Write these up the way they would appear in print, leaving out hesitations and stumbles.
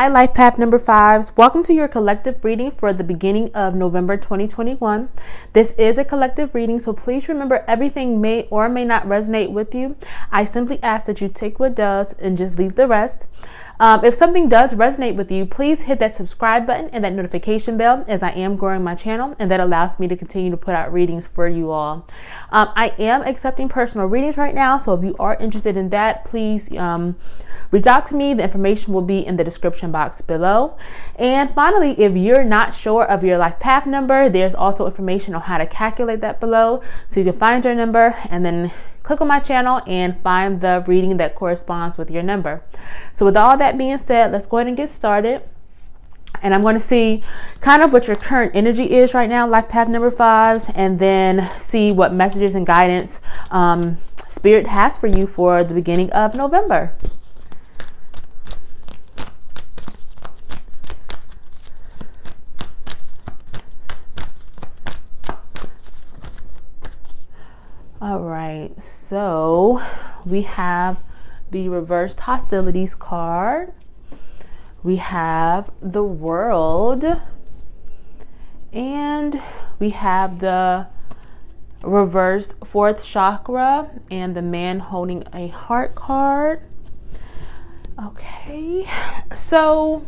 Hi, Life Path number 5s. Welcome to your collective reading for the beginning of November 2021. This is a collective reading, so please remember everything may or may not resonate with you. I simply ask that you take what does and just leave the rest. If something does resonate with you, please hit that subscribe button and that notification bell, as I am growing my channel, and that allows me to continue to put out readings for you all. I am accepting personal readings right now, so if you are interested in that, please reach out to me. The information will be in the description box below. And finally, if you're not sure of your life path number, there's also information on how to calculate that below, so you can find your number and then click on my channel and find the reading that corresponds with your number. So with all that being said, let's go ahead and get started. And I'm going to see kind of what your current energy is right now, life path number 5s, and then see what messages and guidance Spirit has for you for the beginning of November. All right, so we have the reversed hostilities card. We have the World, and we have the reversed 4th chakra and the Man Holding a Heart card. Okay, so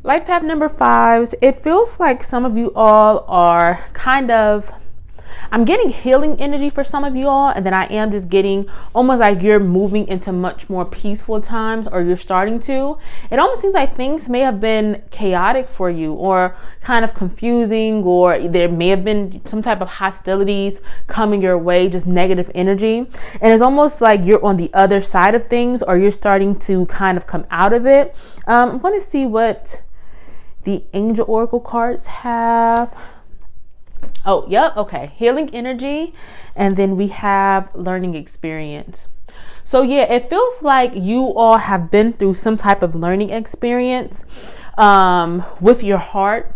life path number 5s, it feels like some of you all are kind of, I'm getting healing energy for some of you all, and then I am just getting almost like you're moving into much more peaceful times, or you're starting to. It almost seems like things may have been chaotic for you, or kind of confusing, or there may have been some type of hostilities coming your way, just negative energy. And it's almost like you're on the other side of things, or you're starting to kind of come out of it. I'm going to see what the Angel Oracle cards have. Oh, yep. Okay. Healing energy. And then we have learning experience. So yeah, it feels like you all have been through some type of learning experience with your heart.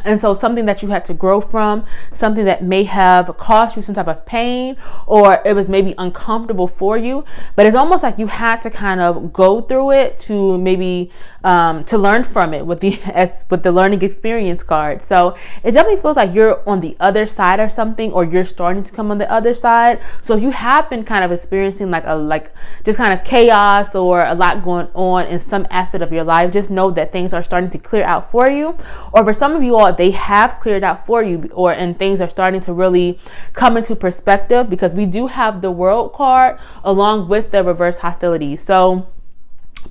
And so something that you had to grow from, something that may have caused you some type of pain, or it was maybe uncomfortable for you, but it's almost like you had to kind of go through it to maybe to learn from it with the learning experience card. So it definitely feels like you're on the other side or something, or you're starting to come on the other side. So if you have been kind of experiencing like just kind of chaos or a lot going on in some aspect of your life, just know that things are starting to clear out for you. Or for some of you all, they have cleared out for you, and things are starting to really come into perspective, because we do have the World card along with the reverse hostilities. So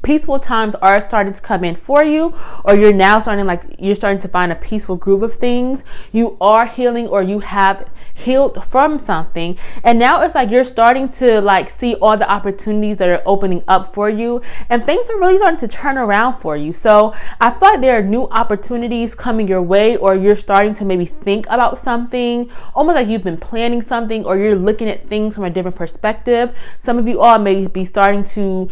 peaceful times are starting to come in for you, or you're now starting to find a peaceful groove of things. You are healing, or you have healed from something, and now it's like you're starting to see all the opportunities that are opening up for you, and things are really starting to turn around for you. So I feel like there are new opportunities coming your way, or you're starting to maybe think about something, almost like you've been planning something, or you're looking at things from a different perspective. Some of you all may be starting to,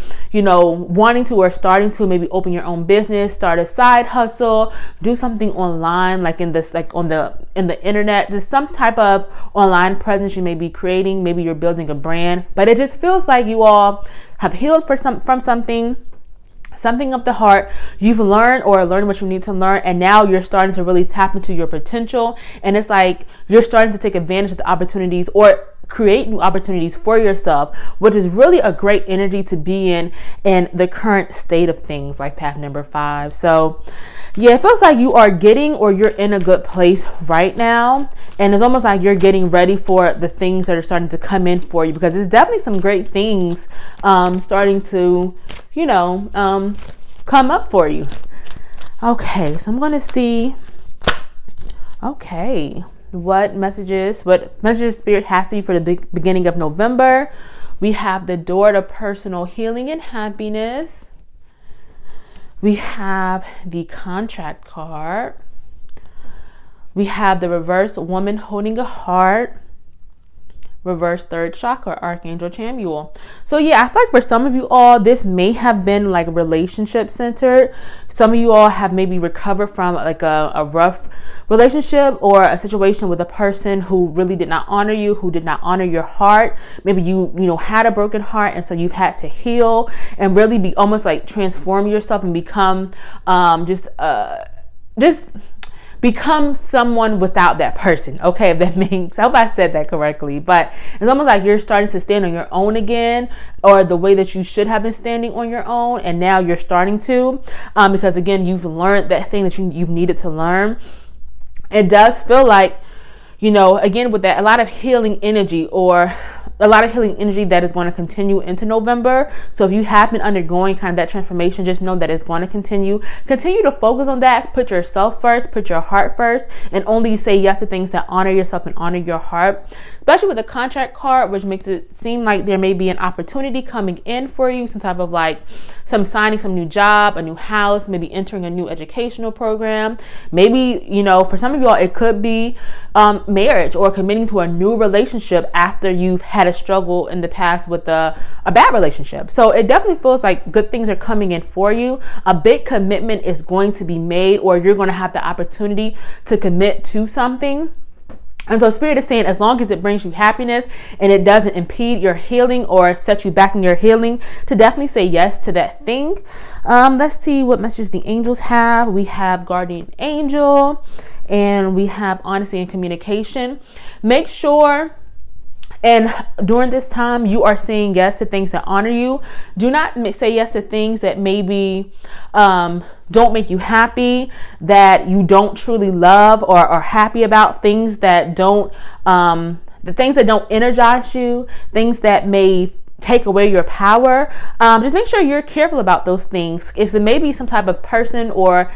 wanting to, or starting to maybe open your own business, start a side hustle, do something online, in the internet, just some type of online presence you may be creating. Maybe you're building a brand, but it just feels like you all have healed from something of the heart. You've learned what you need to learn, and now you're starting to really tap into your potential, and it's like you're starting to take advantage of the opportunities, or create new opportunities for yourself, which is really a great energy to be in the current state of things, like path number 5. So yeah, it feels like you are getting, or you're in a good place right now, and it's almost like you're getting ready for the things that are starting to come in for you, because there's definitely some great things starting to come up for you. Okay, so I'm going to see what messages Spirit has for you for the beginning of November. We have the Door to Personal Healing and Happiness. We have the Contract card. We have the reverse Woman Holding a Heart. reverse third chakra, Archangel Chamuel. So yeah, I feel like for some of you all, this may have been like relationship centered. Some of you all have maybe recovered from like a rough relationship or a situation with a person who really did not honor you, who did not honor your heart. Maybe you had a broken heart, and so you've had to heal and really be almost like transform yourself and become just become someone without that person. Okay, if that makes, I hope I said that correctly, but it's almost like you're starting to stand on your own again, or the way that you should have been standing on your own, and now you're starting to, because again, you've learned that thing that you've needed to learn. It does feel like, again, with that, a lot of healing energy, or a lot of healing energy that is going to continue into November. So if you have been undergoing kind of that transformation, just know that it's going to continue to focus on that. Put yourself first, put your heart first, and only say yes to things that honor yourself and honor your heart. Especially with the contract card, which makes it seem like there may be an opportunity coming in for you, some type of like some signing, some new job, a new house, maybe entering a new educational program. Maybe, for some of y'all, it could be marriage or committing to a new relationship after you've had a struggle in the past with a bad relationship. So it definitely feels like good things are coming in for you. A big commitment is going to be made, or you're going to have the opportunity to commit to something. And so Spirit is saying, as long as it brings you happiness and it doesn't impede your healing or set you back in your healing, to definitely say yes to that thing. Let's see what messages the angels have. We have Guardian Angel, and we have honesty and communication. Make sure, and during this time, you are saying yes to things that honor you. Do not say yes to things that maybe don't make you happy, that you don't truly love or are happy about, things that don't, the things that don't energize you, things that may take away your power. Just make sure you're careful about those things. It's maybe some type of person or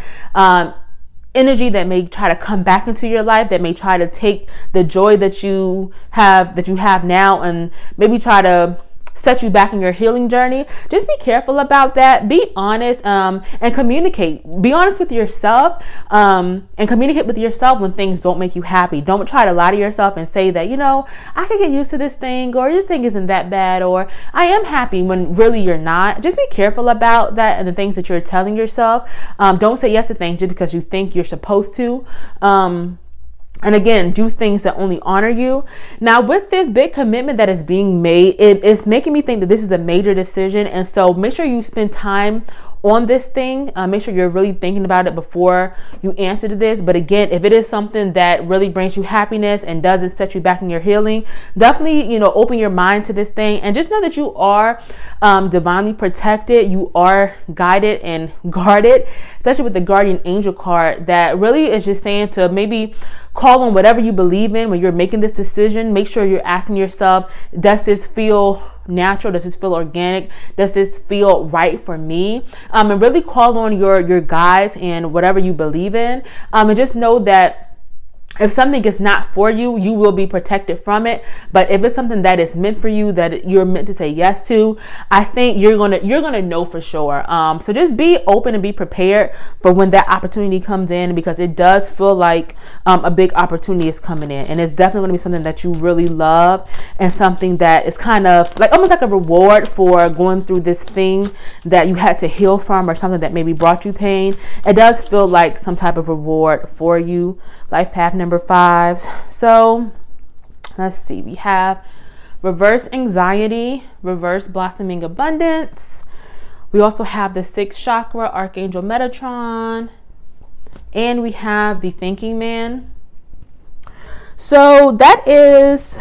energy that may try to come back into your life, that may try to take the joy that you have now and maybe try to set you back in your healing journey. Just be careful about that. Be honest and communicate. Be honest with yourself and communicate with yourself when things don't make you happy. Don't try to lie to yourself and say that, I can get used to this thing, or this thing isn't that bad, or I am happy, when really you're not. Just be careful about that and the things that you're telling yourself. Don't say yes to things just because you think you're supposed to. And again, do things that only honor you. Now, with this big commitment that is being made, it's making me think that this is a major decision. And so make sure you spend time on this thing. Make sure you're really thinking about it before you answer to this. But again, if it is something that really brings you happiness and doesn't set you back in your healing, definitely, open your mind to this thing, and just know that you are divinely protected. You are guided and guarded, especially with the Guardian Angel card, that really is just saying to maybe call on whatever you believe in when you're making this decision. Make sure you're asking yourself, does this feel natural? Does this feel organic? Does this feel right for me? And really call on your guides and whatever you believe in. And just know that if something is not for you, you will be protected from it. But if it's something that is meant for you, that you're meant to say yes to, I think you're gonna know for sure. So just be open and be prepared for when that opportunity comes in, because it does feel like a big opportunity is coming in, and it's definitely gonna be something that you really love, and something that is kind of like almost like a reward for going through this thing that you had to heal from, or something that maybe brought you pain. It does feel like some type of reward for you. Life path number 5. So let's see, we have reverse anxiety, reverse blossoming abundance. We also have the 6th chakra, Archangel Metatron, and we have the thinking man. So that is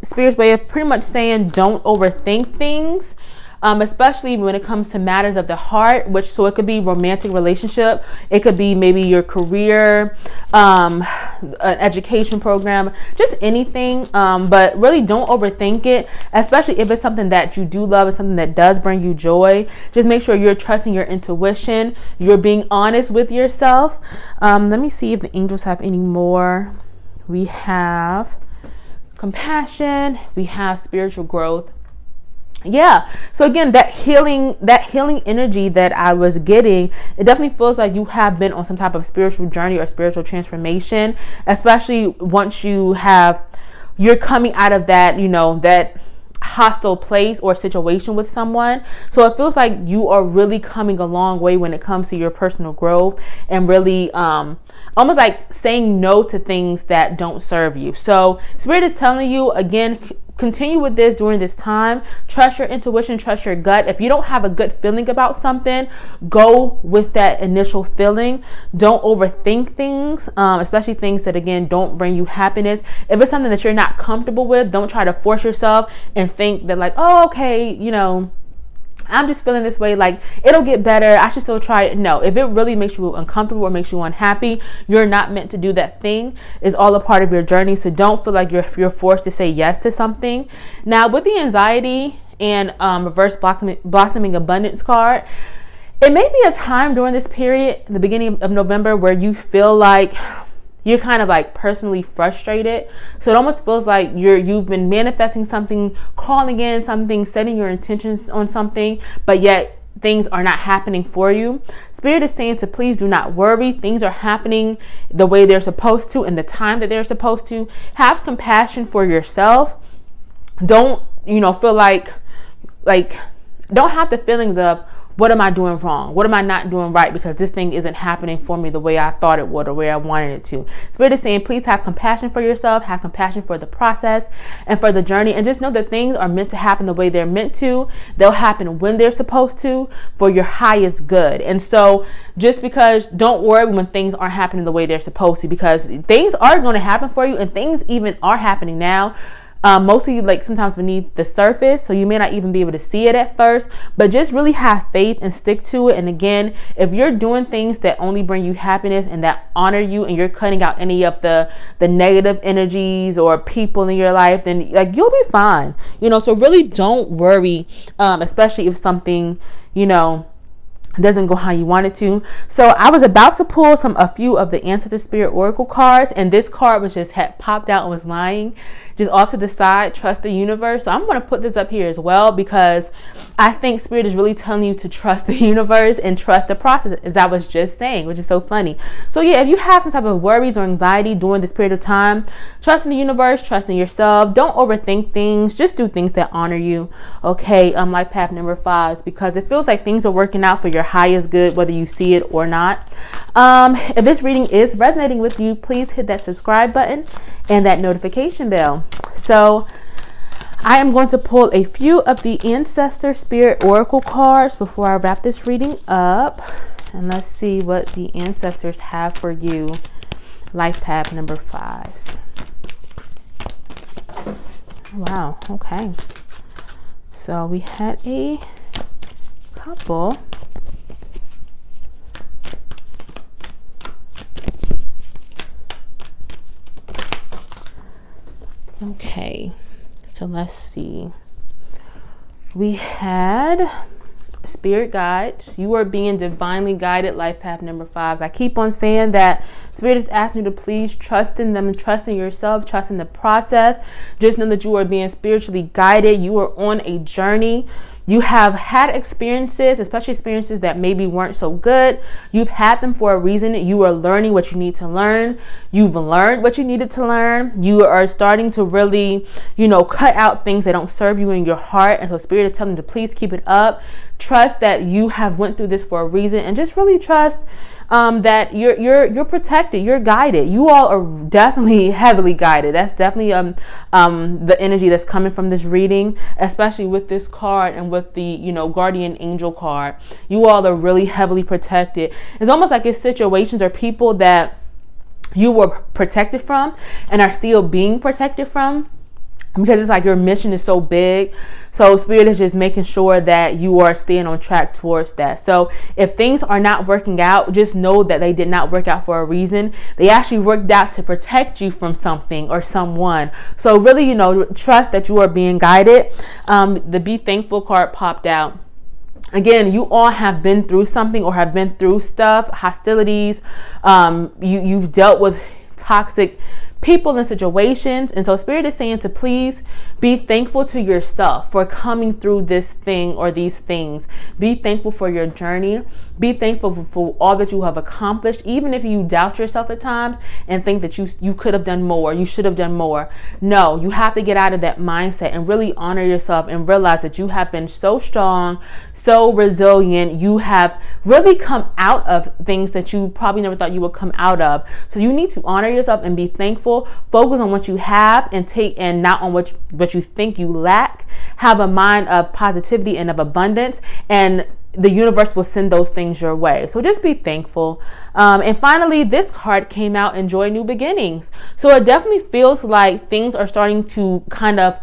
Spirit's way of pretty much saying don't overthink things. Especially when it comes to matters of the heart, so it could be romantic relationship, it could be maybe your career, an education program, just anything. But really don't overthink it, especially if it's something that you do love and something that does bring you joy. Just make sure you're trusting your intuition, you're being honest with yourself. Let me see if the angels have any more. We have compassion, we have spiritual growth. Yeah, so again, that healing energy that I was getting, it definitely feels like you have been on some type of spiritual journey or spiritual transformation, especially once you have you're coming out of that, that hostile place or situation with someone. So it feels like you are really coming a long way when it comes to your personal growth, and really almost like saying no to things that don't serve you. So Spirit is telling you again, continue with this during this time. Trust your intuition, trust your gut. If you don't have a good feeling about something, go with that initial feeling. Don't overthink things, especially things that, again, don't bring you happiness. If it's something that you're not comfortable with, don't try to force yourself and think that like, oh, okay, I'm just feeling this way, like it'll get better, I should still try it. No, if it really makes you uncomfortable or makes you unhappy, you're not meant to do that thing. It's all a part of your journey. So don't feel like you're forced to say yes to something. Now, with the anxiety and reverse blossoming abundance card, it may be a time during this period, the beginning of November, where you feel like you're kind of like personally frustrated. So it almost feels like you've been manifesting something, calling in something, setting your intentions on something, but yet things are not happening for you. Spirit is saying to please do not worry. Things are happening the way they're supposed to, in the time that they're supposed to. Have compassion for yourself. Don't, feel like don't have the feelings of, what am I doing wrong? What am I not doing right? Because this thing isn't happening for me the way I thought it would, or the way I wanted it to. Spirit is saying, please have compassion for yourself, have compassion for the process and for the journey, and just know that things are meant to happen the way they're meant to. They'll happen when they're supposed to, for your highest good. And so just because, don't worry when things aren't happening the way they're supposed to, because things are going to happen for you, and things even are happening now. Mostly like sometimes beneath the surface, so you may not even be able to see it at first, but just really have faith and stick to it. And again, if you're doing things that only bring you happiness and that honor you, and you're cutting out any of the negative energies or people in your life, then like you'll be fine, so really don't worry, especially if something doesn't go how you want it to. So I was about to pull a few of the Ancestor Spirit Oracle cards, and this card was just had popped out and was lying just off to the side. Trust the universe. So I'm going to put this up here as well, because I think Spirit is really telling you to trust the universe and trust the process, as I was just saying, which is so funny. So yeah, if you have some type of worries or anxiety during this period of time, trust in the universe, trust in yourself. Don't overthink things. Just do things that honor you. Okay, life path number 5, because it feels like things are working out for your highest good, whether you see it or not. If this reading is resonating with you, please hit that subscribe button and that notification bell. So I am going to pull a few of the Ancestor Spirit Oracle cards before I wrap this reading up, and let's see what the ancestors have for you, life path number 5s. Wow, okay, so we had a couple. Okay, so let's see. We had Spirit guides. You are being divinely guided, life path number 5s. I keep on saying that Spirit is asking you to please trust in them, trust in yourself, trust in the process. Just know that you are being spiritually guided. You are on a journey. You have had experiences, especially experiences that maybe weren't so good. You've had them for a reason. You are learning what you need to learn. You've learned what you needed to learn. You are starting to really, cut out things that don't serve you in your heart. And so Spirit is telling you to please keep it up. Trust that you have went through this for a reason, and just really trust that you're protected, you're guided. You all are definitely heavily guided. That's definitely the energy that's coming from this reading, especially with this card and with the guardian angel card. You all are really heavily protected. It's almost like it's situations or people that you were protected from and are still being protected from, because it's like your mission is so big. So Spirit is just making sure that you are staying on track towards that. So if things are not working out, just know that they did not work out for a reason. They actually worked out to protect you from something or someone. So really, trust that you are being guided. The Be Thankful card popped out. Again, you all have been through something or have been through stuff, hostilities. You've dealt with toxic people and situations. And so Spirit is saying to please be thankful to yourself for coming through this thing or these things. Be thankful for your journey. Be thankful for all that you have accomplished, even if you doubt yourself at times and think that you could have done more, you should have done more. No, you have to get out of that mindset and really honor yourself and realize that you have been so strong, so resilient. You have really come out of things that you probably never thought you would come out of. So you need to honor yourself and be thankful. Focus on what you have and not on what you think you lack. Have a mind of positivity and of abundance, and the universe will send those things your way. So just be thankful. And finally, this card came out, enjoy new beginnings. So it definitely feels like things are starting to kind of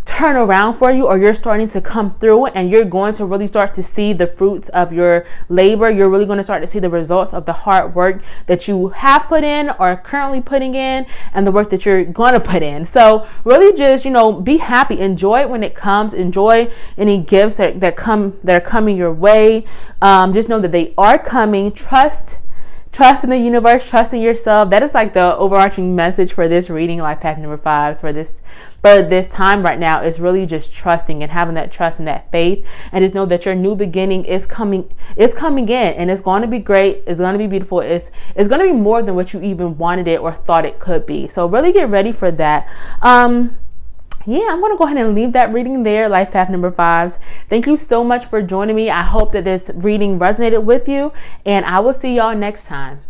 turn around for you, or you're starting to come through, and you're going to really start to see the fruits of your labor. You're really going to start to see the results of the hard work that you have put in or are currently putting in, and the work that you're going to put in. So really just, be happy, enjoy it when it comes, enjoy any gifts that are coming your way. Just know that they are coming. Trust in the universe, trust in yourself. That is like the overarching message for this reading, life path number 5, for this time right now, is really just trusting and having that trust and that faith, and just know that your new beginning is coming in, and it's going to be great. It's going to be beautiful. It's going to be more than what you even wanted it or thought it could be. So really get ready for that. Yeah, I'm going to go ahead and leave that reading there, life path number 5s. Thank you so much for joining me. I hope that this reading resonated with you, and I will see y'all next time.